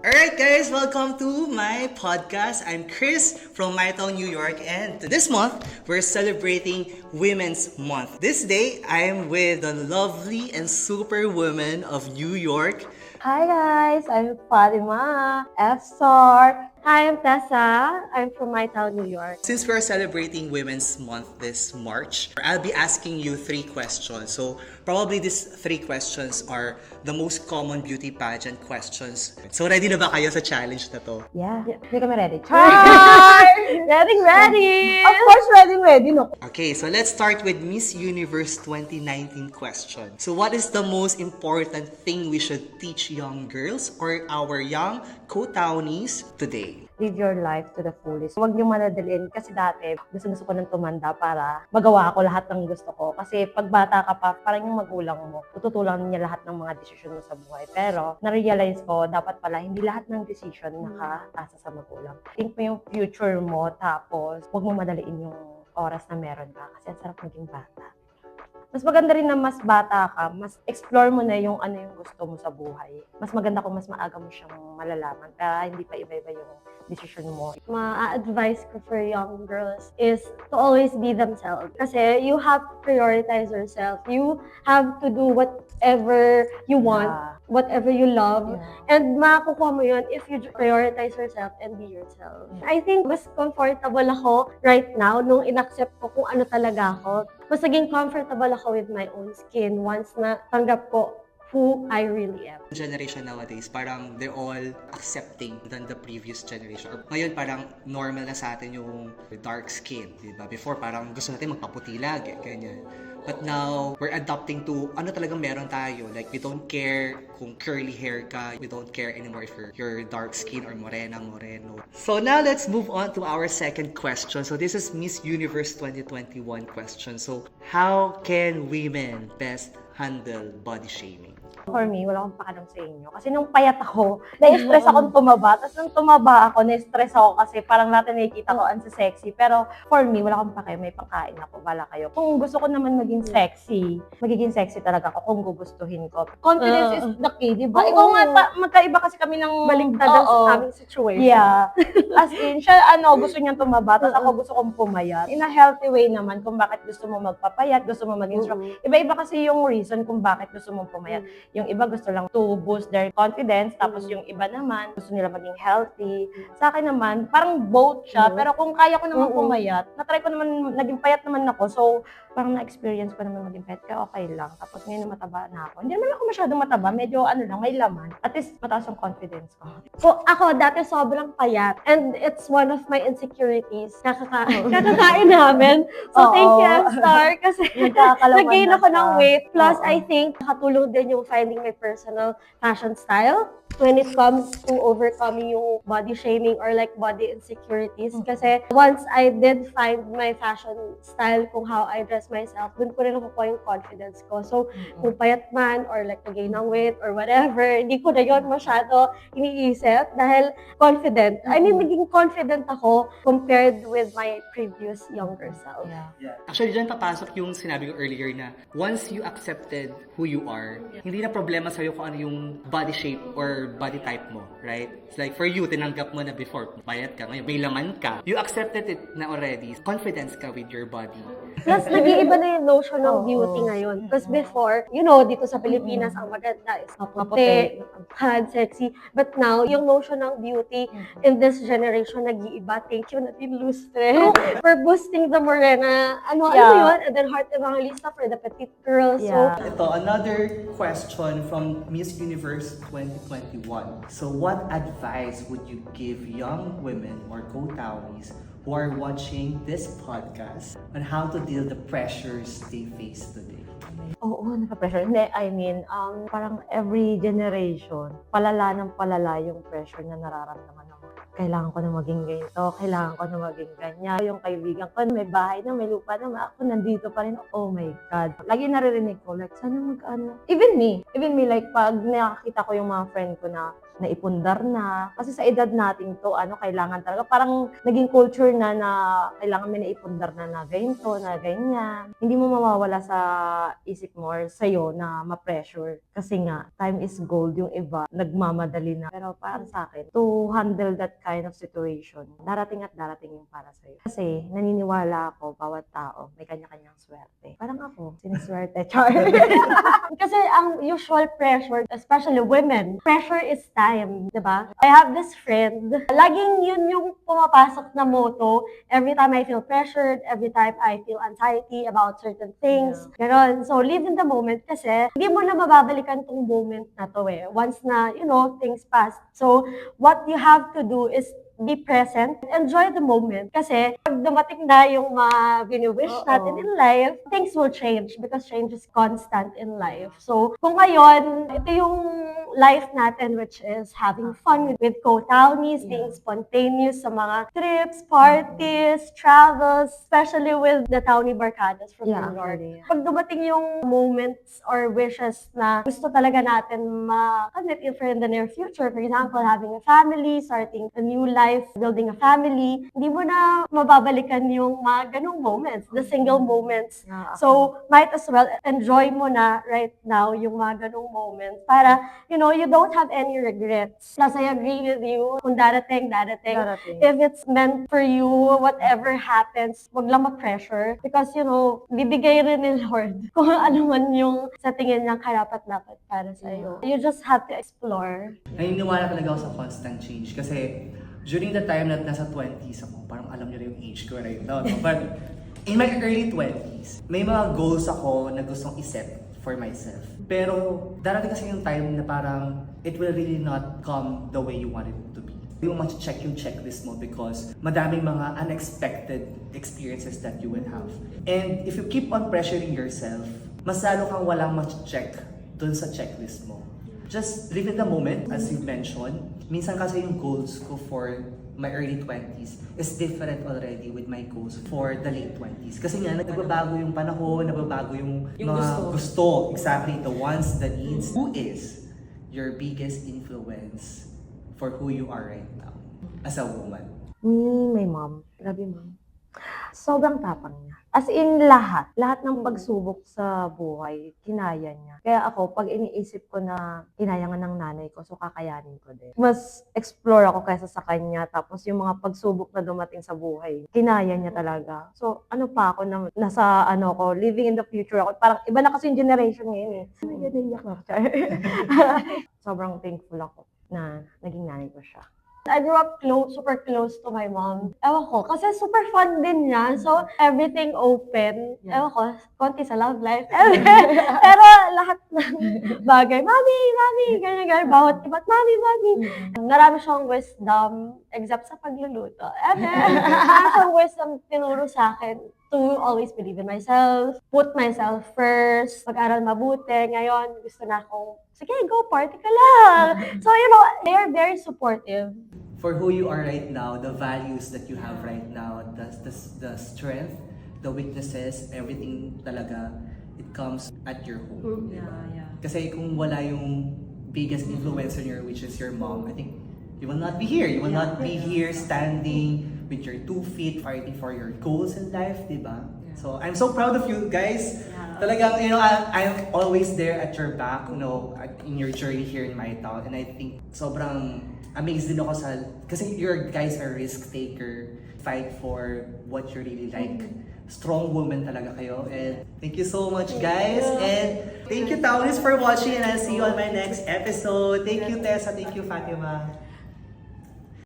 Alright guys, welcome to my podcast. I'm Chris from My Town, New York, and this month we're celebrating Women's Month. This day I am with the lovely and super woman of New York. Hi guys, I'm Fatima F. Star. Hi, I'm Tessa. I'm from My Town, New York. Since we're celebrating Women's Month this March, I'll be asking you 3 questions. So probably these 3 questions are the most common beauty pageant questions. So ready na ba kayo sa challenge na to? Yeah, hindi kami ready. Hi! Ready! Of course, ready, no? Okay, so let's start with Miss Universe 2019 question. So what is the most important thing we should teach young girls or our young co-townies today? Live your life to the fullest. Huwag niyo manadalin kasi dati gusto ko nang tumanda para magawa ko lahat ng gusto ko. Kasi pag bata ka pa, parang yung magulang mo, tututulan niya lahat ng mga desisyon mo sa buhay. Pero na-realize ko, dapat pala hindi lahat ng decision nakatasa sa magulang. Think mo yung future mo, tapos huwag mo madaliin yung oras na meron ka kasi ang sarap maging bata. Mas maganda rin na mas bata ka, mas explore mo na yung ano yung gusto mo sa buhay. Mas maganda kung mas maaga mo siyang malalaman, kaya hindi pa iba-iba yung decision mo. Ma-advise ko for young girls is to always be themselves. Kasi you have to prioritize yourself. You have to do whatever you want, whatever you love. And makukuha mo yun if you prioritize yourself and be yourself. I think mas comfortable ako right now nung inaccept ko kung ano talaga ako. Mas naging comfortable ako with my own skin once na tanggap ko who I really am. Generation nowadays, parang they're all accepting than the previous generation. Or ngayon parang normal na sa atin yung dark skin, di ba? Before parang gusto natin magpaputi lagi, ganyan. But now, we're adapting to ano talagang meron tayo. Like, we don't care kung curly hair ka. We don't care anymore if you're dark skin or moreno. So now, let's move on to our second question. So this is Miss Universe 2021 question. So, how can women best handle body shaming? For me, wala akong pakialam sa inyo. Kasi nung payat ako, na-stress akong tumaba. Tapos nung tumaba ako, na-stress ako kasi parang natin nakikita ko ang sexy. Pero for me, wala akong pakialam. May pangkain ako. Wala kayo. Kung gusto ko naman maging sexy, magiging sexy talaga ako kung gugustuhin ko. Confidence is the key, di ba? Oo. Ikaw nga, magkaiba kasi kami ng Baligtadan Oo. sa aming situation. Yeah. As in, siya, gusto niyang tumaba, tapos ako gusto kong pumayat. In a healthy way naman, kung bakit gusto mo magpapayat, gusto mo maging strong. Iba-iba kasi yung reason kung bakit gusto mong pumayat. Yung iba gusto lang to boost their confidence, tapos yung iba naman, gusto nila maging healthy. Sa akin naman, parang both siya, pero kung kaya ko naman pumayat, na-try ko naman, naging payat naman ako, so parang na-experience ko naman maging payat, kaya okay lang. Tapos ngayon mataba na ako. Hindi naman ako masyadong mataba, medyo lang, may laman. At least mataas ang confidence ko. So, ako, dati sobrang payat. And it's one of my insecurities. Kakakain namin. So, thank you, Star. Kasi nag-gain ako ng weight. Plus, I think, nakatulong din yung finding my personal fashion style when it comes to overcoming yung body shaming or like body insecurities. Kasi once I did find my fashion style, kung how I dress myself, dun ko rin nakukuha yung confidence ko. So, kung payat man or like nag-gain ng weight or whatever, hindi ko na yun masyado iniisip dahil confident. I mean, naging confident ako compared with my previous younger self. Actually, dyan papasok yung sinabi ko earlier na once you accepted who you are, hindi na problema sa'yo kung ano yung body shape or body type mo, right? It's like for you, tinanggap mo na before, payat ka, ngayon may laman ka. You accepted it na already. Confidence ka with your body. Plus, nag-iiba na yung notion ng beauty ngayon. Because before, dito sa Pilipinas, ang maganda is maputi, hard, sexy. But now, yung notion ng beauty in this generation, nag-iiba. Thank you, Natin Lustre, for boosting the morena. Ano yun? And then Heart Evangelista for the petite girls. So, Ito, another question from Miss Universe 2021. So, what advice would you give young women or co-townies who are watching this podcast on how to deal the pressures they face today? oo, naka-pressure. Hindi, I mean, parang every generation, palala ng palala yung pressure na nararamdaman ng kailangan ko na maging ganito, kailangan ko na maging ganyan. Yung kaibigan ko, may bahay na, may lupa na, ako nandito pa rin. Oh my God. Lagi naririnig ko, like, sana even me, like, pag nakakita ko yung mga friend ko na naipundar na. Kasi sa edad natin to, kailangan talaga, parang naging culture na kailangan may naipundar na ganito, na ganyan. Hindi mo mawawala sa isip mo or sa'yo na ma-pressure. Kasi nga, time is gold, yung iba, nagmamadali na. Pero para sa akin, to handle that kind of situation, darating at darating yung para sa'yo. Kasi naniniwala ako, bawat tao, may kanya-kanyang swerte. Parang ako, siniswerte, char. Kasi ang usual pressure, especially women, pressure is time, di ba? I have this friend, laging yun yung pumapasok na motto, every time I feel pressured, every time I feel anxiety about certain things, ganon. So, live in the moment kasi hindi mo na mababalikan tong moment na to eh. Once na, things pass. So, what you have to do is be present, enjoy the moment. Kasi pag dumating na yung mga wini-wish natin in life, things will change because change is constant in life. So, kung ngayon, ito yung life natin which is having fun with co-townies, being spontaneous sa mga trips, parties, travels, especially with the townie barkadas from New York. Pag dumating yung moments or wishes na gusto talaga natin makamit in the near future, for example, having a family, starting a new life, building a family, hindi mo na mababalikan yung mga ganong moments, the single moments. So, might as well enjoy mo na right now yung mga ganong moments para, you don't have any regrets. Plus, I agree with you, kung darating. If it's meant for you, whatever happens, wag lang ma-pressure. Because, bibigay rin ni Lord kung ano man yung sa tingin niyang karapat-dapat para sa'yo. You just have to explore. Naniniwala talaga ako sa constant change kasi during the time na nasa 20s ako, parang alam niyo na yung age ko right now, no? But in my early 20s, may mga goals ako na gustong iset for myself. Pero darating kasi yung time na parang it will really not come the way you want it to be. You must check yung checklist mo because madaming mga unexpected experiences that you will have. And if you keep on pressuring yourself, mas lalo kang walang check dun sa checklist mo. Just live in the moment, as you mentioned. Minsan kasi yung goals ko for my early 20s is different already with my goals for the late 20s. Kasi nga, nagbabago yung panahon, nagbabago yung mga gusto. Exactly, the wants, the needs. Who is your biggest influence for who you are right now as a woman? My mom. Grabe, mom. Sobrang tapang niya. As in, lahat ng pagsubok sa buhay, kinaya niya. Kaya ako, pag iniisip ko na kinaya nga ng nanay ko, so kakayanin ko din. Mas explore ako kaysa sa kanya. Tapos yung mga pagsubok na dumating sa buhay, kinaya niya talaga. So, ano pa ako na nasa, living in the future ako. Parang iba na kasi yung generation ngayon eh. Sobrang thankful ako na naging nanay ko siya. I grew up super close to my mom. Ewan ko, kasi super fun din niya. So, everything open. Ewan ko, konti sa love life. Pero lahat ng bagay, mami, ganyan, bawat iba't, mami. Marami siyang wisdom, except sa pagluluto. Marami siyang wisdom tinuro sa akin to always believe in myself, put myself first, pag-aral mabuti. Ngayon, gusto na akong, sige, go, party ka lang. So, they are very supportive. For who you are right now, the values that you have right now, the strength, the weaknesses, everything talaga, it comes at your home. Kasi kung wala yung biggest influencer in your, which is your mom, I think you will not be here. You will not be here standing with your 2 feet fighting for your goals in life, diba? So I'm so proud of you guys. Talagang, I'm always there at your back, in your journey here in my town. And I think sobrang amazed din ako kasi you guys are risk taker, fight for what you really like. Strong woman talaga kayo. And thank you so much, guys. And thank you, Townies, for watching. And I'll see you on my next episode. Thank you, Tessa. Thank you, Fatima.